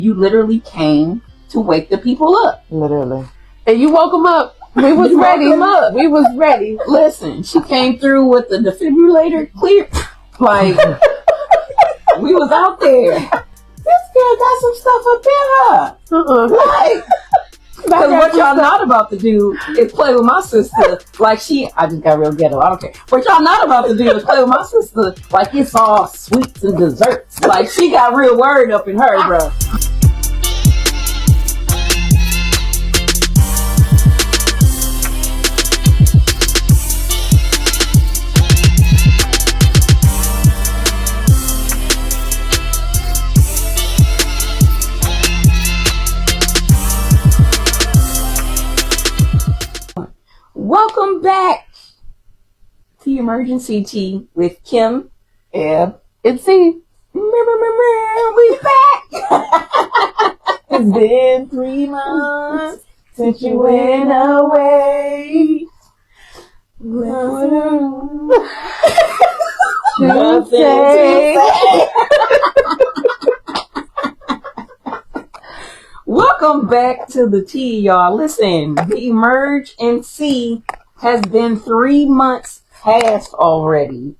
You literally came to wake the people up. Literally. And you woke them up. We was ready. We was ready. Listen, she came through with the defibrillator clear. Like, we was out there. This girl got some stuff up in her. Like, because what y'all not about to do is play with my sister like I just got real ghetto, I don't care. What y'all not about to do is play with my sister like it's all sweets and desserts. Like, she got real word up in her, bro. Welcome back to Emergency Tea with Kim, Eb, and C. We back. It's been 3 months since you went away. Nothing to say. Welcome back to the tea, y'all. Listen, the Emerge and See has been 3 months past already.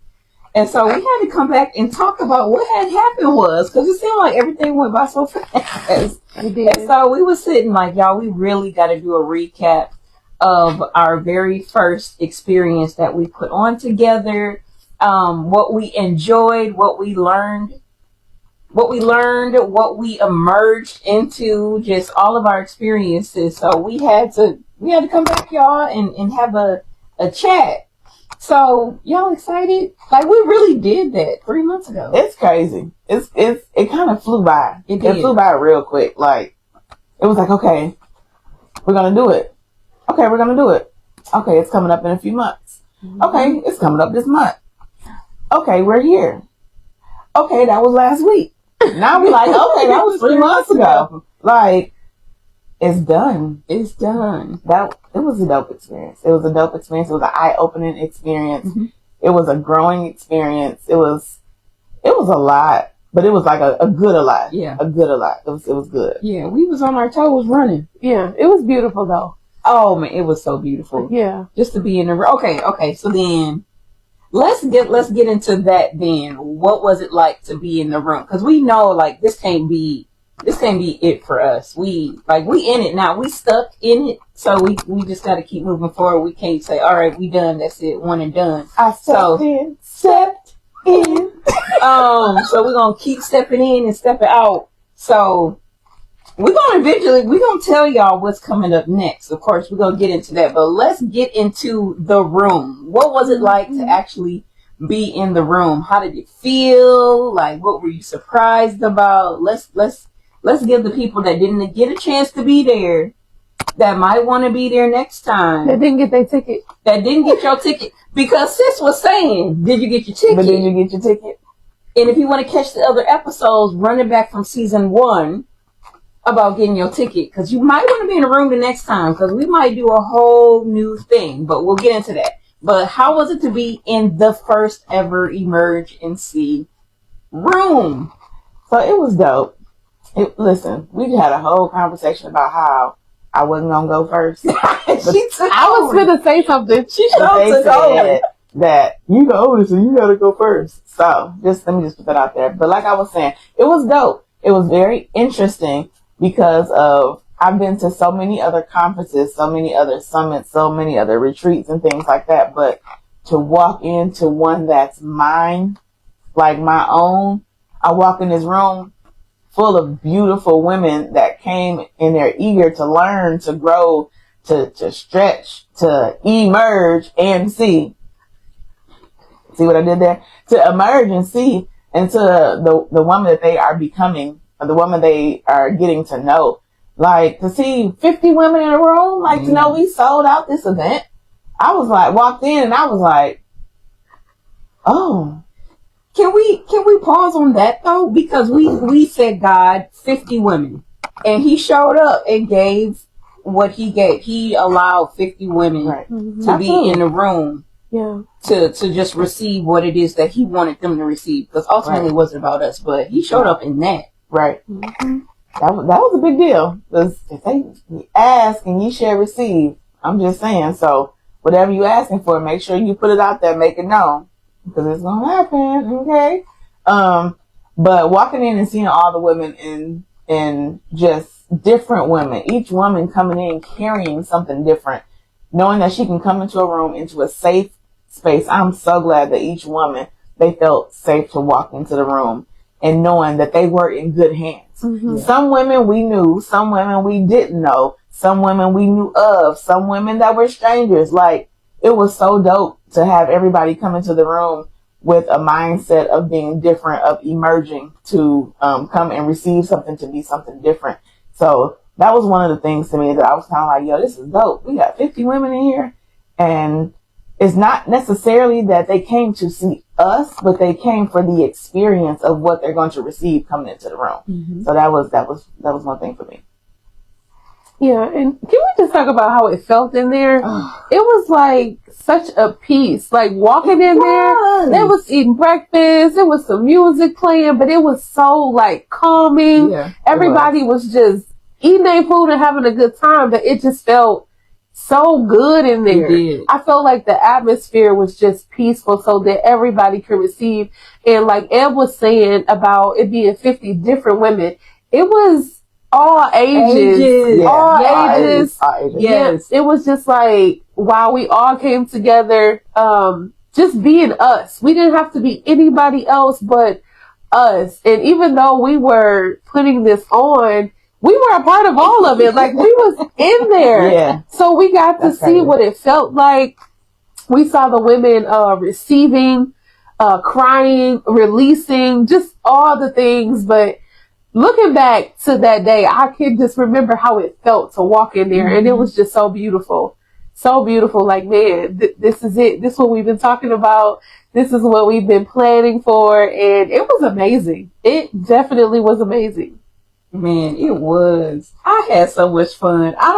And so we had to come back and talk about what had happened because it seemed like everything went by so fast. It did. And so we were sitting like, y'all, we really got to do a recap of our very first experience that we put on together, what we enjoyed, what we learned, what we emerged into, just all of our experiences. So we had to come back, y'all, and have a chat. So y'all excited? Like, we really did that 3 months ago. It's crazy. It kind of flew by. It flew by real quick. Like, it was like, okay, we're gonna do it. Okay, we're gonna do it. Okay, it's coming up in a few months. Mm-hmm. Okay, it's coming up this month. Okay, we're here. Okay, that was last week. Now we're like, okay, that was 3 months ago. Like, it's done. It's done. It was a dope experience. It was an eye-opening experience. Mm-hmm. It was a growing experience. It was a lot, but it was like a good a lot. Yeah. A good a lot. It was good. Yeah, we was on our toes running. Yeah, it was beautiful though. Oh man, it was so beautiful. Yeah. Just to be in the okay. So then let's get into that then. What was it like to be in the room? Because we know like this can't be it for us. We in it now. We stuck in it. So we just got to keep moving forward. We can't say, all right, we done. That's it. One and done. Stepped in. So we're going to keep stepping in and stepping out. So we're going to tell y'all what's coming up next. Of course, we're going to get into that, but let's get into the room. What was it like to actually be in the room? How did it feel? Like, what were you surprised about? Let's give the people that didn't get a chance to be there, that might want to be there next time, that didn't get their ticket, that didn't get your ticket. Because sis was saying, did you get your ticket? But did you get your ticket? And if you want to catch the other episodes, run it back from season 1 about getting your ticket. Because you might want to be in the room the next time, because we might do a whole new thing. But we'll get into that. But how was it to be in the first ever Emerge and See room? So it was dope. Listen, we had a whole conversation about how I wasn't gonna go first. I was gonna say something. She said that you the oldest and you gotta go first. So let me put that out there. But like I was saying, it was dope. It was very interesting because I've been to so many other conferences, so many other summits, so many other retreats and things like that. But to walk into one that's mine, like my own, I walk in this room full of beautiful women that came and they're eager to learn, to grow, to stretch, to emerge and see. See what I did there? To emerge and see, and to the woman that they are becoming, or the woman they are getting to know. Like, to see 50 women in a room, like, to know we sold out this event. I was like, walked in and I was like, oh. Can we pause on that though? Because we said God 50 women, and He showed up and gave what He gave. He allowed 50 women to be in the room, to just receive what it is that He wanted them to receive. Because ultimately it wasn't about us, but He showed up in that. Right. Mm-hmm. that was a big deal. Because if they ask and you shall receive, I'm just saying. So whatever you asking for, make sure you put it out there, make it known, because it's gonna happen. Okay. But walking in and seeing all the women in just different women, each woman coming in carrying something different, knowing that she can come into a room, into a safe space. I'm so glad that each woman, they felt safe to walk into the room and knowing that they were in good hands. Mm-hmm. Some women we knew, some women we didn't know, some women we knew of, some women that were strangers. Like, it was so dope to have everybody come into the room with a mindset of being different, of emerging to come and receive something, to be something different. So that was one of the things to me that I was kind of like, yo, this is dope. We got 50 women in here, and it's not necessarily that they came to see us, but they came for the experience of what they're going to receive coming into the room. Mm-hmm. So that was one thing for me. Yeah, and can we just talk about how it felt in there? It was like such a peace. Like walking in there, they was eating breakfast, there was some music playing, but it was so like calming. Yeah, everybody was just eating their food and having a good time, but it just felt so good in there. I felt like the atmosphere was just peaceful so that everybody could receive. And like Eb was saying about it being 50 different women, it was all ages. Yeah. All ages. Yes. It was just like, wow, we all came together, just being us. We didn't have to be anybody else but us. And even though we were putting this on, we were a part of all of it. Like, we was in there. Yeah. So we got to see what it felt like. We saw the women receiving, crying, releasing, just all the things. But looking back to that day, I can just remember how it felt to walk in there. Mm-hmm. And it was just so beautiful. So beautiful. Like, man, this is it. This is what we've been talking about. This is what we've been planning for. And it was amazing. It definitely was amazing. Man, it was. I had so much fun. I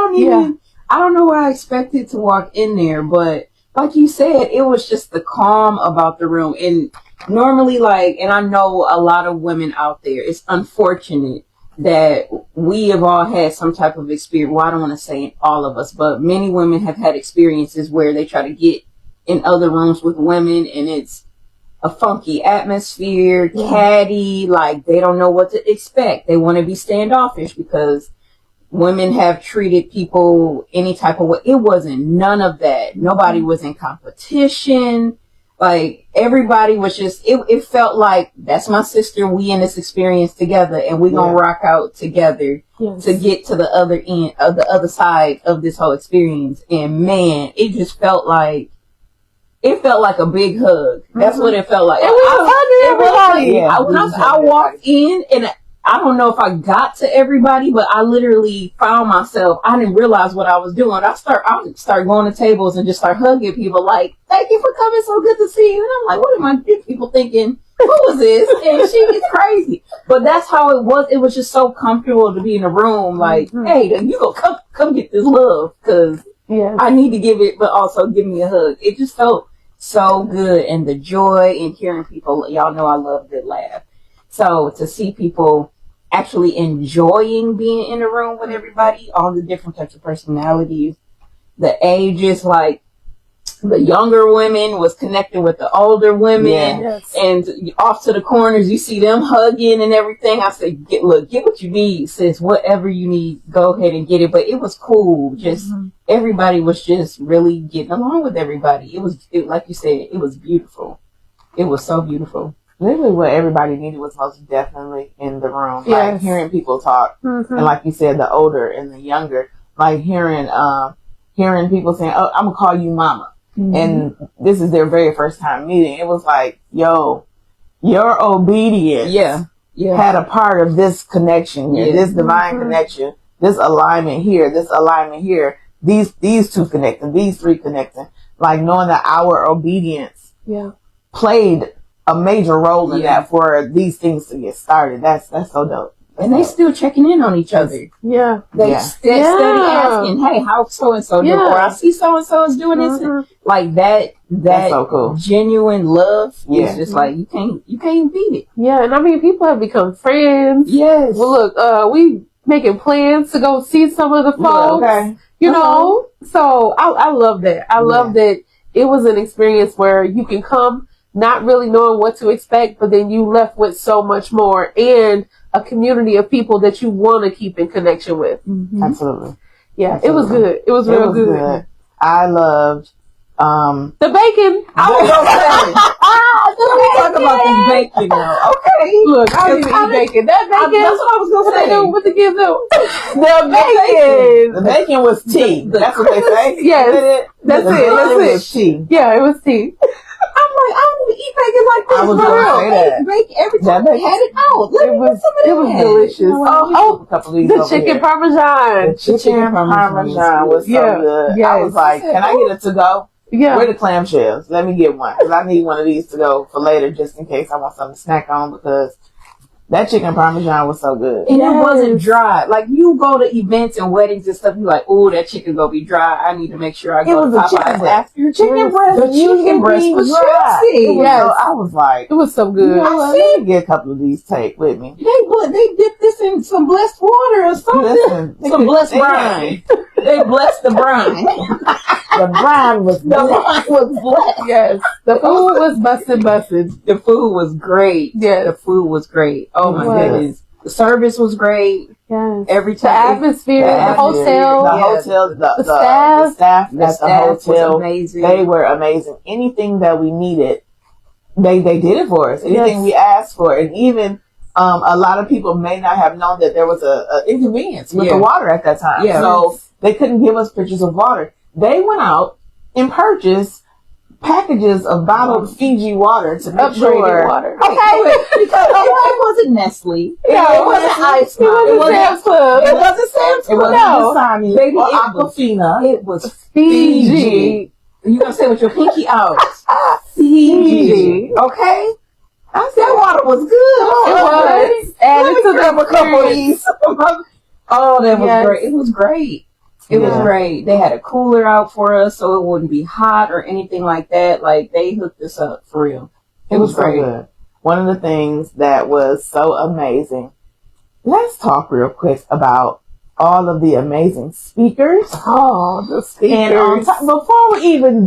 don't know why I expected to walk in there, but like you said, it was just the calm about the room. And normally, like, and I know a lot of women out there, it's unfortunate that we have all had some type of experience. Well, I don't want to say all of us, but many women have had experiences where they try to get in other rooms with women and it's a funky atmosphere, catty, like they don't know what to expect. They want to be standoffish because women have treated people any type of way. It wasn't none of that. Nobody was in competition. Like, everybody was just, it felt like, that's my sister, we in this experience together, and we gonna rock out together to get to the other end, of the other side of this whole experience. And man, it just felt like, a big hug. That's what it felt like. And we was hugging everybody. I walked in, and I don't know if I got to everybody, but I literally found myself, I didn't realize what I was doing. I start going to tables and just start hugging people like, thank you for coming, so good to see you. And I'm like, what am I people thinking? Who was this? And she is crazy. But that's how it was. It was just so comfortable to be in a room like, hey, you go come get this love, because I need to give it, but also give me a hug. It just felt so good. And the joy in hearing people, y'all know I love a good laugh. So to see people actually enjoying being in the room with everybody, all the different types of personalities, the ages, like the younger women was connecting with the older women, and off to the corners, you see them hugging and everything. I said, get what you need, sis. Whatever you need, go ahead and get it. But it was cool. Just everybody was just really getting along with everybody. It was like you said, it was beautiful. It was so beautiful. Literally what everybody needed was most definitely in the room. Like hearing people talk. And like you said, the older and the younger, like hearing people saying, oh, I'm gonna call you mama. And this is their very first time meeting. It was like, yo, your obedience had a part of this connection here, this divine connection, this alignment here, these two connecting, these three connecting. Like knowing that our obedience played a major role in that for these things to get started. That's so dope. And they still checking in on each other. Yeah. They steady asking, hey, how so-and-so doing? Or I see so-and-so is doing this. Like that's so cool. Genuine love is just like, you can't beat it. Yeah, and I mean, people have become friends. Yes. Well, look, we making plans to go see some of the folks. Okay. You know? So I love that. I love that it was an experience where you can come not really knowing what to expect, but then you left with so much more and a community of people that you want to keep in connection with. Mm-hmm. Absolutely. Yeah, it was good. It was real good. I loved the bacon. I was gonna say. Let me talk about this bacon now. Okay. Look, I didn't even eat bacon. That bacon. That's what I was gonna say. What the kids do? The bacon was tea. That's what they say. Yes. That's it. It was tea. Yeah, it was tea. I'm like, I don't even eat bacon like this. I was gonna say that. Bacon every time they had it out. It was delicious. A couple of these the chicken parmesan. The chicken parmesan was so good. Yes. I was like, can I get it to go? Yeah. Where the clamshells? Let me get one. Because I need one of these to go for later just in case I want something to snack on because that chicken parmesan was so good. And it wasn't dry. Like, you go to events and weddings and stuff, you're like, oh, that chicken gonna be dry. I need to make sure I go to Popeyes after. Chicken breast. The chicken breast was juicy. Yes. So I was like, it was so good. Let me get a couple of these take with me. They dipped this in some blessed water or something. Some blessed brine. They blessed the brine. The brine was blessed. Yes. The food was busted. The food was great. Yeah. The food was great. Oh my goodness. The service was great. Yes. Every time. The atmosphere, the hotel. The staff at the hotel. Was amazing. They were amazing. Anything that we needed, they did it for us. Anything we asked for. And even a lot of people may not have known that there was a inconvenience with the water at that time. Yeah. So they couldn't give us pictures of water. They went out and purchased packages of bottled Fiji water to make sure. Water. Okay, because it wasn't Nestle. Yeah, it wasn't Ice It wasn't Sam's Club. It wasn't Sam's Club. It wasn't Dasani. Baby, or Aquafina. It was Fiji. You gonna say with your pinky out? Fiji. Okay. I said that water was good. It was. Added to grab a couple of these. Oh, that was great. It was great. It was great. They had a cooler out for us so it wouldn't be hot or anything like that. Like, they hooked us up for real. It was great. So good. One of the things that was so amazing, let's talk real quick about all of the amazing speakers. Oh, the speakers. And before we even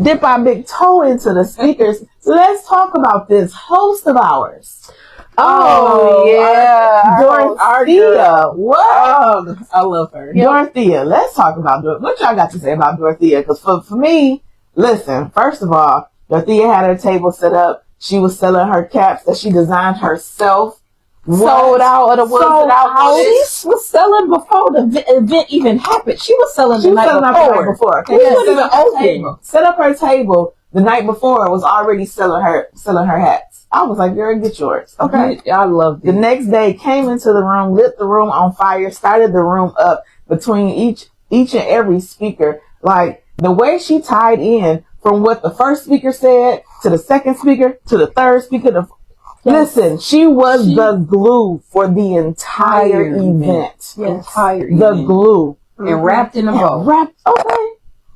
dip our big toe into the speakers, let's talk about this host of ours. Oh, yeah. Dorothea. What? I love her. Dorothea. Let's talk about what y'all got to say about Dorothea. Because for me, listen, first of all, Dorothea had her table set up. She was selling her caps that she designed herself. Sold out of the ones that I She was selling before the event even happened. She was selling the night before. She wasn't even open. Set up her table the night before. Was already selling her hats. I was like, girl, get yours. Okay. I loved it. The next day, came into the room, lit the room on fire, started the room up between each and every speaker. Like, the way she tied in from what the first speaker said to the second speaker to the third speaker. Listen, she was the glue for the entire event. The glue. And wrapped in a bow. Okay.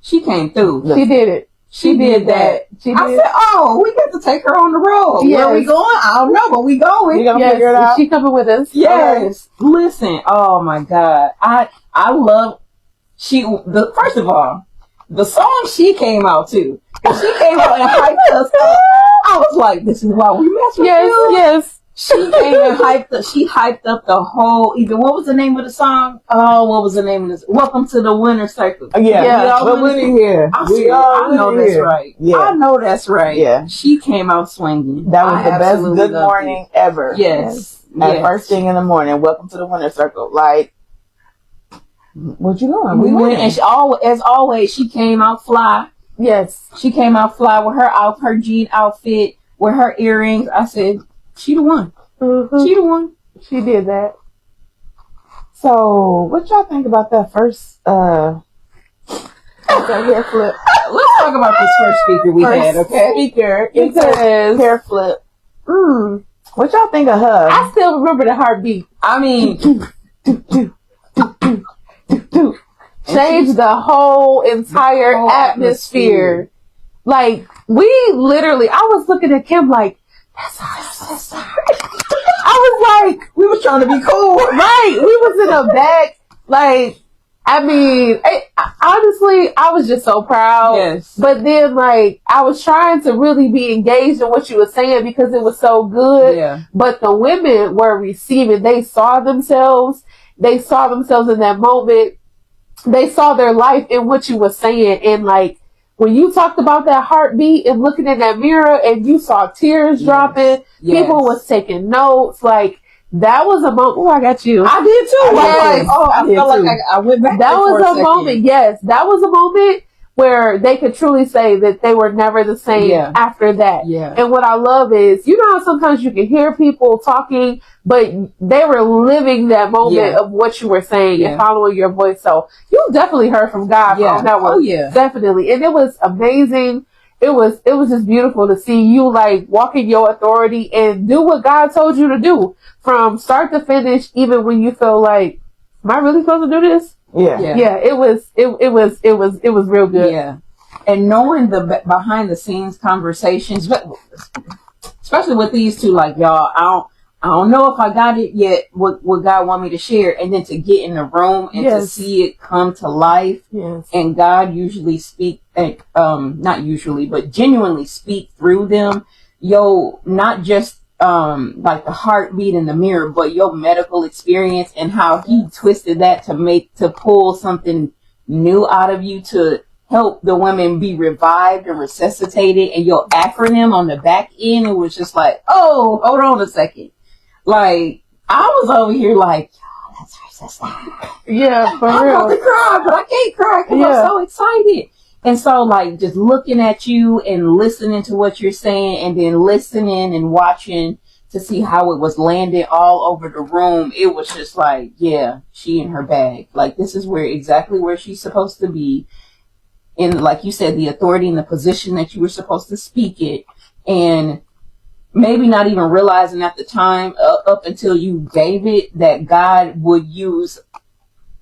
She came through. She did it. She did that. I said, oh, we got to take her on the road. Yes. Where we going? I don't know, but we going. You gonna figure it out? Is she coming with us? Yes. Okay. Listen, oh my God. I love, first of all, the song she came out to. She came out and hyped us up. I was like, this is why we mess with you. Yes. She came and hyped up the whole, even, what was the name of the song? Oh, what was the name of this? Welcome to the Winner Circle. Yeah. We're winning here. I know that's right. Yeah. I know that's right. Yeah. She came out swinging. That was the best good morning ever. Yes. At first thing in the morning. Welcome to the Winner Circle. Like, what you doing? We went, and as always, she came out fly. Yes. She came out fly with her jean outfit, with her earrings. I said, she the one. Mm-hmm. She the one. She did that. So, what y'all think about that first hair flip? Let's talk about this first speaker we had, okay? Speaker, because hair flip. What y'all think of her? I still remember the heartbeat. I mean, changed the whole entire atmosphere. Like, we literally, I was looking at Kim like, that's our sister. I was like, we was trying to be cool. Right. We was in a back. Like, I mean, honestly, I was just so proud. Yes. But then, like, I was trying to really be engaged in what you were saying because it was so good. Yeah. But the women were receiving. They saw themselves. They saw themselves in that moment. They saw their life in what you were saying. And, like, when you talked about that heartbeat and looking in that mirror and you saw tears dropping, people was taking notes, like, that was a moment. Oh, I got you. I did too. Yes. I felt like I went back. That was a moment. Yes, that was a moment where they could truly say that they were never the same after that. Yeah. And what I love is, you know how sometimes you can hear people talking, but they were living that moment of what you were saying and following your voice. So you definitely heard from God on that one. Oh yeah. Definitely. And it was amazing. It was just beautiful to see you like walk in your authority and do what God told you to do from start to finish, even when you feel like, am I really supposed to do this? Yeah. It was real good. Yeah. And knowing the behind the scenes conversations, especially with these two, like, y'all, I don't know if I got it yet, what God want me to share, and then to get in the room and to see it come to life. Yes. And God usually speak, not usually, but genuinely speak through them. Not just like the heartbeat in the mirror, but your medical experience and how he twisted that to pull something new out of you to help the women be revived and resuscitated. And your acronym on the back end, it was just like, oh, hold on a second. Like, I was over here like, oh, that's our sister. Yeah, for I'm real. about to cry, but I can't cry because I'm so excited. And so, like, just looking at you and listening to what you're saying and then listening and watching to see how it was landing all over the room, it was just like, yeah, she in her bag. Like, this is exactly where she's supposed to be. In, like you said, the authority and the position that you were supposed to speak it. And maybe not even realizing at the time, up until you gave it, that God would use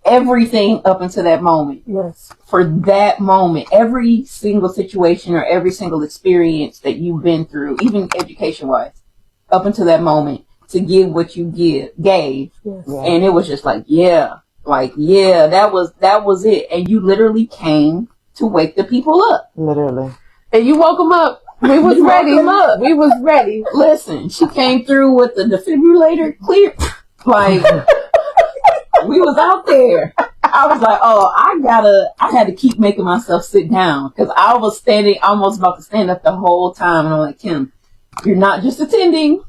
everything up until that moment. Yes. For that moment, every single situation or every single experience that you've been through, even education-wise, up until that moment, to give what you gave. Yes. And it was just like, that was it. And you literally came to wake the people up. Literally. And you woke them up. We was ready. We was ready. Listen, she came through with the defibrillator clear. Like, we was out there. I was like, I had to keep making myself sit down because I was standing, almost about to stand up the whole time. And I'm like, Kim, you're not just attending.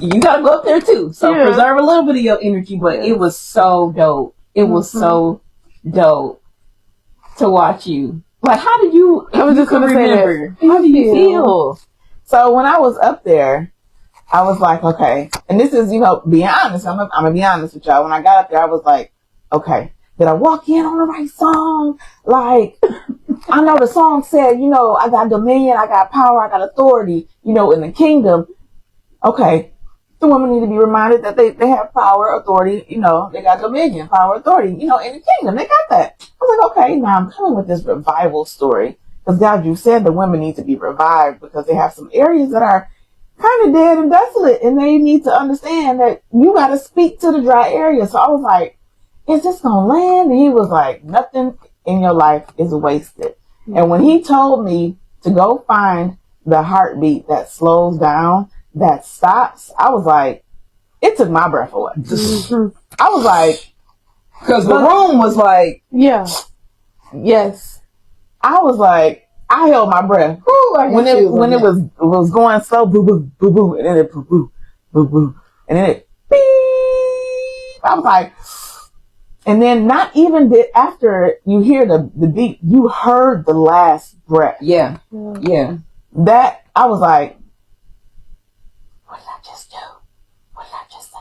You got to go up there too. So preserve a little bit of your energy. But it was so dope. It was so dope to watch you. Like, how did you, I was just going to remember, how do you feel? So when I was up there, I was like, okay, and this is, being honest. I'm gonna be honest with y'all. When I got up there, I was like, okay, did I walk in on the right song? Like, I know the song said, I got dominion, I got power, I got authority, in the kingdom. Okay, the women need to be reminded that they have power, authority, they got dominion, power, authority, in the kingdom, they got that. I was like, okay, now I'm coming with this revival story. Because God, you said the women need to be revived because they have some areas that are kind of dead and desolate, and they need to understand that you got to speak to the dry areas. So I was like, is this going to land? And he was like, nothing in your life is wasted. Mm-hmm. And when he told me to go find the heartbeat that slows down, that stops, I was like, it took my breath away. Mm-hmm. I was like, because the room was like, yes. I was like, I held my breath. Ooh, when it was going slow, boo boo boo boo, and then it boo boo boo boo, and then it beep. I was like, and then not even after you hear the beat, you heard the last breath. Yeah. That I was like, what did I just do? What did I just say?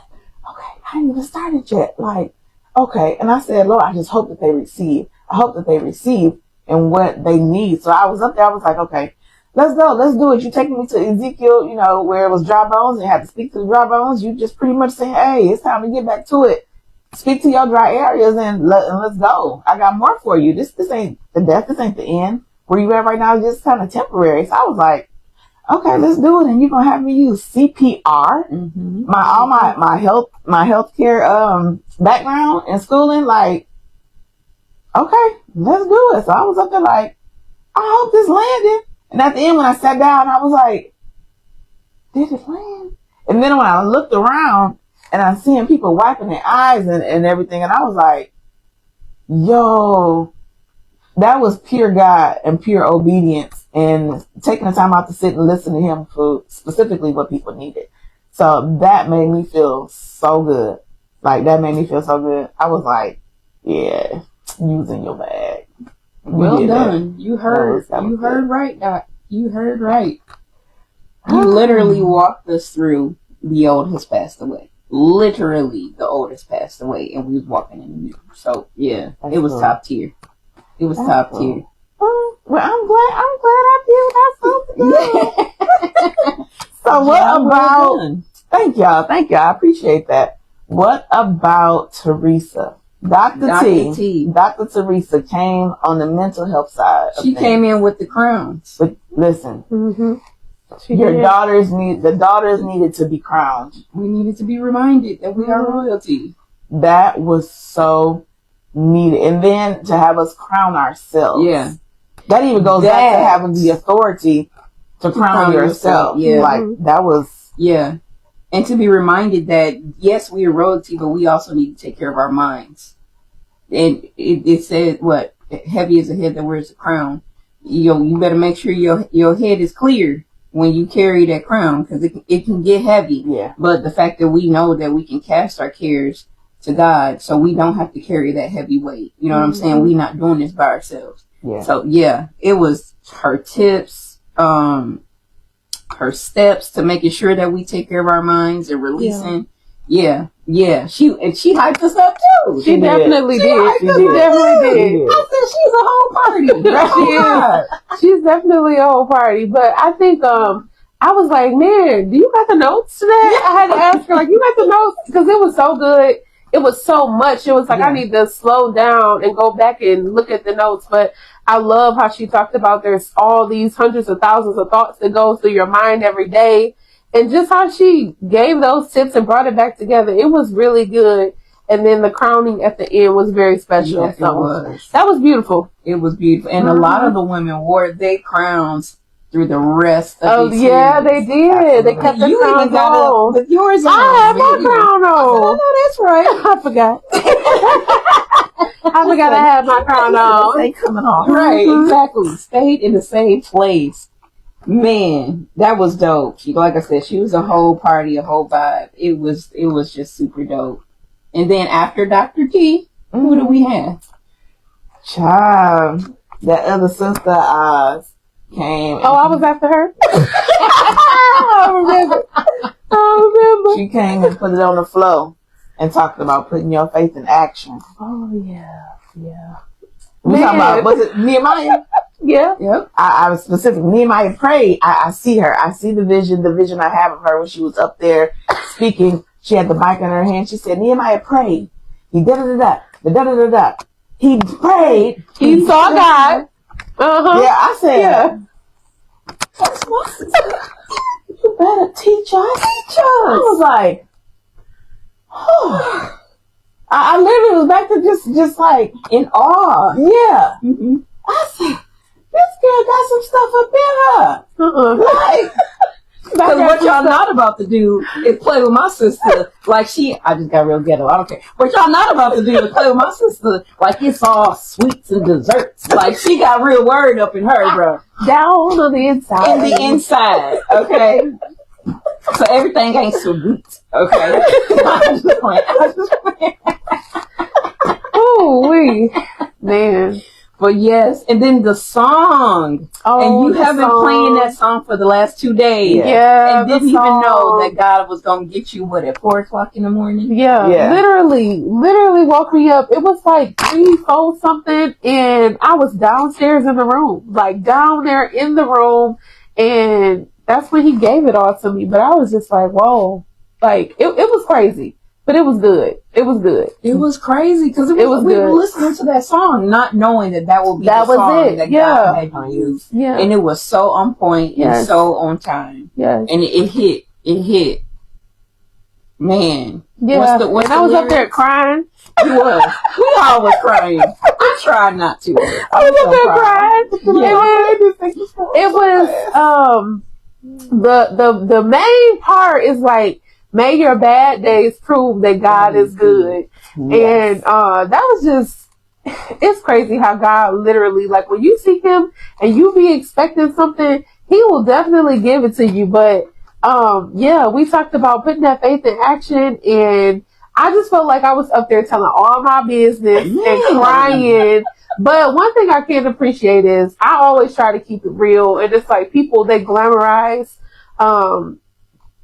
Okay, I ain't even started yet. Like, okay, and I said, Lord, I just hope that they receive. I hope that they receive and what they need. So I was up there, I was like, okay, let's go, let's do it. You taking me to Ezekiel, where it was dry bones and had to speak to the dry bones. You just pretty much saying, hey, it's time to get back to it. Speak to your dry areas and let's go. I got more for you. This ain't the death. This ain't the end. Where you at right now is just kind of temporary. So I was like, okay, let's do it. And you're gonna have me use CPR. Mm-hmm. My healthcare background and schooling, like, okay, let's do it. So I was up there like, I hope this landed. And at the end, when I sat down, I was like, did it land? And then when I looked around and I'm seeing people wiping their eyes and everything, and I was like, yo, that was pure God and pure obedience and taking the time out to sit and listen to him for specifically what people needed. So that made me feel so good. Like, that made me feel so good. I was like, yeah, using your bag. Well done. You heard right, Doc. You heard right. You literally walked us through the old has passed away. Literally, the old has passed away, and we was walking in the new. So yeah, it was top tier. It was top tier. Well, I'm glad I did have something. So what about? Thank y'all. I appreciate that. What about Teresa? Dr. T. Dr. Teresa came on the mental health side. She came in with the crowns. But listen, the daughters needed to be crowned. We needed to be reminded that we are royalty. That was so needed, and then to have us crown ourselves. Yeah, that even goes back to having the authority to crown yourself. Yeah, like that was And to be reminded that, yes, we are royalty, but we also need to take care of our minds. And it said, what? Heavy is the head that wears the crown. You better make sure your head is clear when you carry that crown, because it can get heavy. Yeah. But the fact that we know that we can cast our cares to God, so we don't have to carry that heavy weight. You know what I'm saying? We're not doing this by ourselves. Yeah. So, yeah, it was her tips, her steps to making sure that we take care of our minds and releasing. Yeah. She hyped us up too. She definitely did. She definitely did. I said she's a whole party. She's definitely a whole party. But I think I was like, man, do you got the notes today? I had to ask her, like, you got the notes? Because it was so good. It was so much. It was like, I need to slow down and go back and look at the notes. But I love how she talked about there's all these hundreds of thousands of thoughts that go through your mind every day. And just how she gave those tips and brought it back together. It was really good. And then the crowning at the end was very special. Yes, so it was. That was beautiful. It was beautiful. And a lot of the women wore their crowns through the rest of the series. Yeah, they did. Absolutely. They kept the crowns on. With yours on. I had my crown on. Oh, that's right. I forgot. I forgot I had my crown on. They coming off. Right, exactly. Stayed in the same place. Man, that was dope. Like I said, she was a whole party, a whole vibe. It was just super dope. And then after Dr. T, who do we have? Child, that other sister came. Oh, I was after her. I remember. She came and put it on the floor and talked about putting your faith in action. Oh yeah. We talking about, was it Nehemiah? Yeah. Yep. I was specific. Nehemiah prayed. I see her. I see the vision I have of her when she was up there speaking. She had the mic in her hand. She said, Nehemiah prayed. He da-da-da-da. He prayed. He saw God. Uh-huh. Yeah, I said, that's what you better teach us. I was like, oh. I literally was back to just like in awe. Yeah. Mm-hmm. I said, this girl got some stuff up in her. Like, because what y'all not about to do is play with my sister like I just got real ghetto. I don't care. What y'all not about to do is play with my sister like it's all sweets and desserts. Like she got real word up in her, bro. Down on the inside. In the inside, okay? So everything ain't sweet, okay? I'm just playing. Ooh, man. But yes, and then the song. Oh, and you have been playing that song for the last 2 days. Yeah. And didn't even know that God was going to get you, at 4 o'clock in the morning? Yeah. Literally woke me up. It was like 3, 4 something, and I was downstairs in the room. Like down there in the room, And that's when he gave it all to me. But I was just like, whoa. Like, it was crazy. But it was good. It was good. It was crazy because we good. were listening to that song, not knowing that would be the song that God had to use. Yeah. And it was so on point and so on time. Yes. And it hit. Man. Yeah. And I was up there crying. You was. We all was crying. I tried not to. I was up there crying. Yeah. It was the main part is like, may your bad days prove that God is good. Yes. And that was just, it's crazy how God literally, like, when you seek him and you be expecting something, he will definitely give it to you. But we talked about putting that faith in action, and I just felt like I was up there telling all my business and crying. But one thing I can't appreciate is I always try to keep it real, and it's like people, they glamorize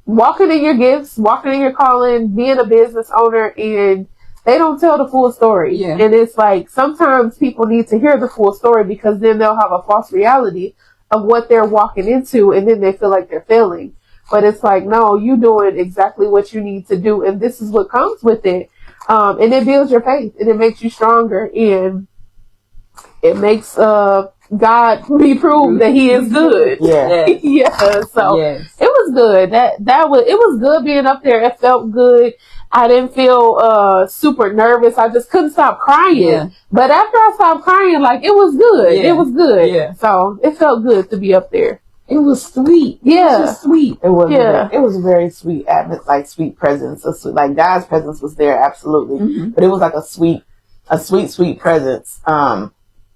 walking in your gifts, walking in your calling, being a business owner, and they don't tell the full story. Yeah. And it's like sometimes people need to hear the full story, because then they'll have a false reality of what they're walking into, and then they feel like they're failing. But it's like, no, you doing exactly what you need to do, and this is what comes with it. And it builds your faith, and it makes you stronger, and it makes God be proved that he is good. Yeah. Yeah. So it was good. It was good being up there. It felt good. I didn't feel super nervous. I just couldn't stop crying. Yeah. But after I stopped crying, like, it was good. Yeah. It was good. Yeah. So it felt good to be up there. It was sweet. Yeah. It was just sweet. It was. Yeah. It was a very sweet, sweet presence. Like, God's presence was there, absolutely. Mm-hmm. But it was like a sweet presence.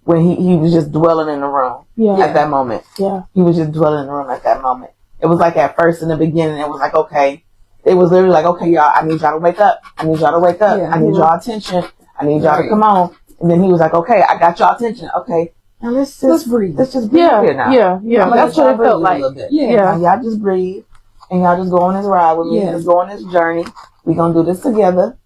When he was just dwelling in the room at that moment. Yeah. He was just dwelling in the room at that moment. It was like at first in the beginning, it was like, okay. It was literally like, okay, y'all, I need y'all to wake up. I need y'all to wake up. Yeah, I need y'all attention. I need y'all to come on. And then he was like, okay, I got y'all attention. Okay. Now let's breathe. Let's just breathe here now. Yeah. That's what it felt like. Yeah. Y'all just breathe. And y'all just go on this ride with me. Just go on this journey. We're going to do this together.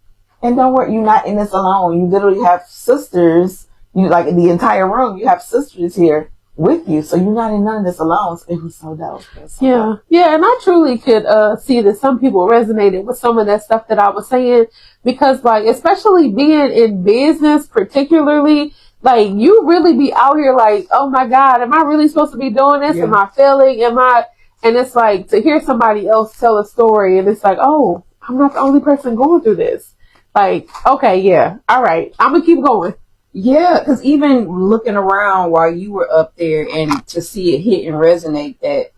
And don't worry, you're not in this alone. You literally have sisters. You, like, the entire room, you have sisters here with you, so you're not in none of this alone. So it was so dope. Yeah, and I truly could see that some people resonated with some of that stuff that I was saying, because, like, especially being in business, particularly, like, you really be out here like, oh my God, am I really supposed to be doing this? Yeah. Am I failing? And it's like, to hear somebody else tell a story, and it's like, oh, I'm not the only person going through this. Like, okay, yeah, all right, I'm gonna keep going. Yeah, because even looking around while you were up there and to see it hit and resonate, that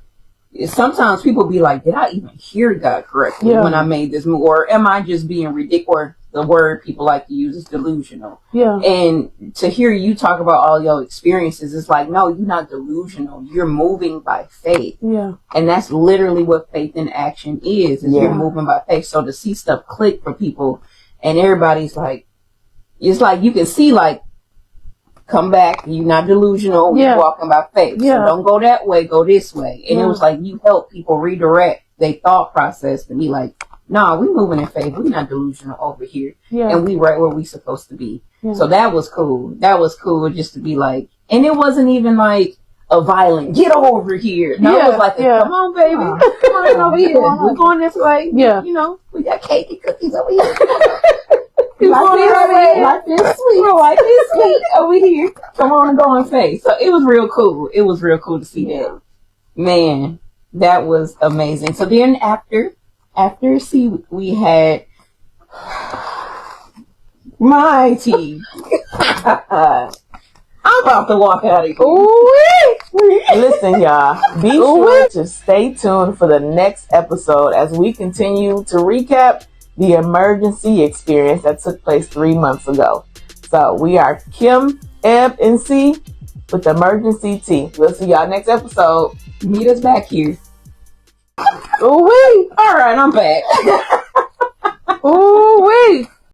sometimes people be like, did I even hear God correctly when I made this move? Or am I just being ridiculous? Or the word people like to use is delusional. Yeah. And to hear you talk about all your experiences, it's like, no, you're not delusional. You're moving by faith. Yeah. And that's literally what faith in action is you're moving by faith. So to see stuff click for people, and everybody's like, it's like you can see, like, come back, you're not delusional, you're walking by faith. So don't go that way, go this way. And it was like you help people redirect their thought process to be like, nah, we moving in faith, we're not delusional over here. Yeah. And we right where we supposed to be. Yeah. So that was cool. That was cool just to be like, and it wasn't even like a violent, get over here. No, it was like, come on, baby. Come on over here. We're going this way. Yeah. You know, we got cake and cookies over here. Life is sweet over here. Come on and go in faith. So it was real cool. It was real cool to see that. Man, that was amazing. So then after we had my tea. I'm about to walk out of here. Listen, y'all, be sure to stay tuned for the next episode as we continue to recap the emergency experience that took place 3 months ago. So we are Kim, Eb, and C with the emergency tea. We'll see y'all next episode. Meet us back here. All right, I'm back.